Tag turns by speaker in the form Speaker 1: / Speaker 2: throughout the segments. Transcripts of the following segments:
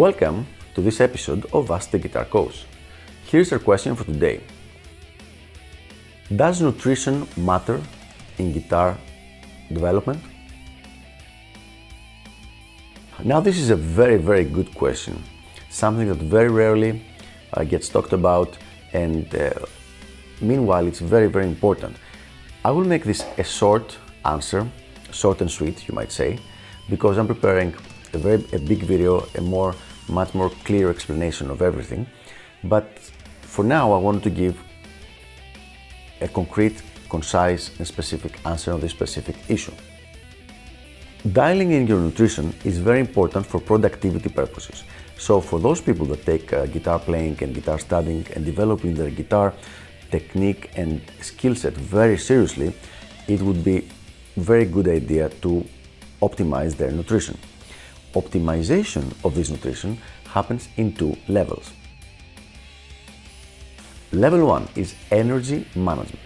Speaker 1: Welcome to this episode of Ask the Guitar Coach. Here's our question for today. Does nutrition matter in guitar development? Now this is a very good question, something that very rarely gets talked about, and meanwhile it's very important. I will make this a short answer, short and sweet you might say, because I'm preparing a big video, much more clear explanation of everything. But for now I want to give a concrete, concise and specific answer on this specific issue. Dialing in your nutrition is very important for productivity purposes. So for those people that take guitar playing and guitar studying and developing their guitar technique and skill set very seriously, it would be a very good idea to optimize their nutrition. Optimization of this nutrition happens in two levels. Level 1 is energy management,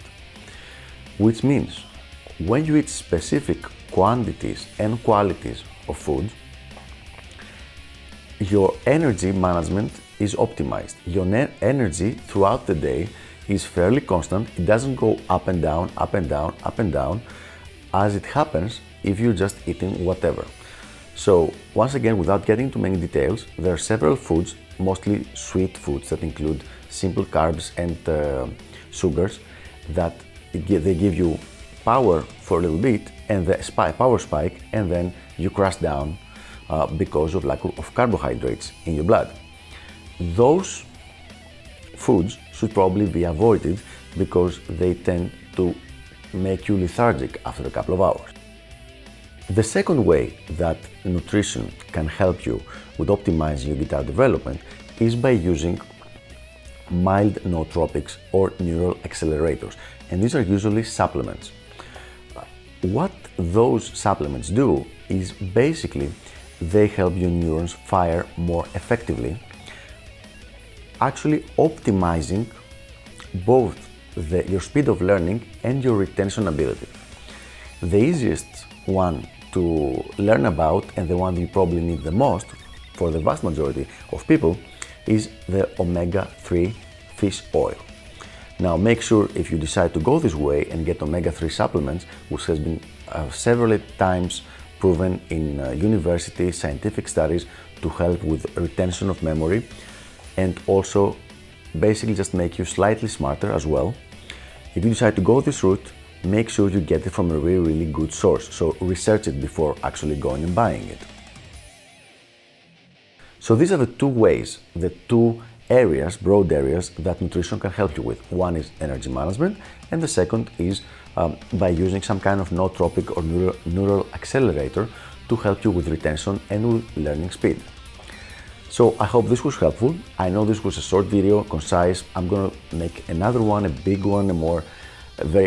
Speaker 1: which means when you eat specific quantities and qualities of food, your energy management is optimized. Your energy throughout the day is fairly constant. It doesn't go up and down, up and down, up and down, as it happens if you're just eating whatever. So once again, without getting into many details, there are several foods, mostly sweet foods that include simple carbs and sugars, that they give you power for a little bit and the power spike, and then you crash down because of lack of carbohydrates in your blood. Those foods should probably be avoided because they tend to make you lethargic after a couple of hours. The second way that nutrition can help you with optimizing your guitar development is by using mild nootropics or neural accelerators, and these are usually supplements. What those supplements do is basically they help your neurons fire more effectively, actually optimizing both your speed of learning and your retention ability. The easiest one to learn about, and the one that you probably need the most for the vast majority of people, is the omega-3 fish oil. Now make sure, if you decide to go this way and get omega-3 supplements, which has been several times proven in university scientific studies to help with retention of memory and also basically just make you slightly smarter as well. If you decide to go this route, make sure you get it from a really good source. So research it before actually going and buying it. So these are the two ways, the two areas, broad areas, that nutrition can help you with. One is energy management, and the second is by using some kind of nootropic or neural accelerator to help you with retention and with learning speed. So I hope this was helpful. I know this was a short video, concise. I'm gonna make another one, a big one,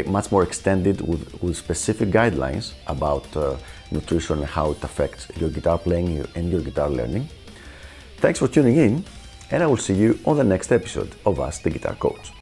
Speaker 1: much more extended with specific guidelines about nutrition and how it affects your guitar playing and your guitar learning. Thanks for tuning in, and I will see you on the next episode of Ask the Guitar Coach.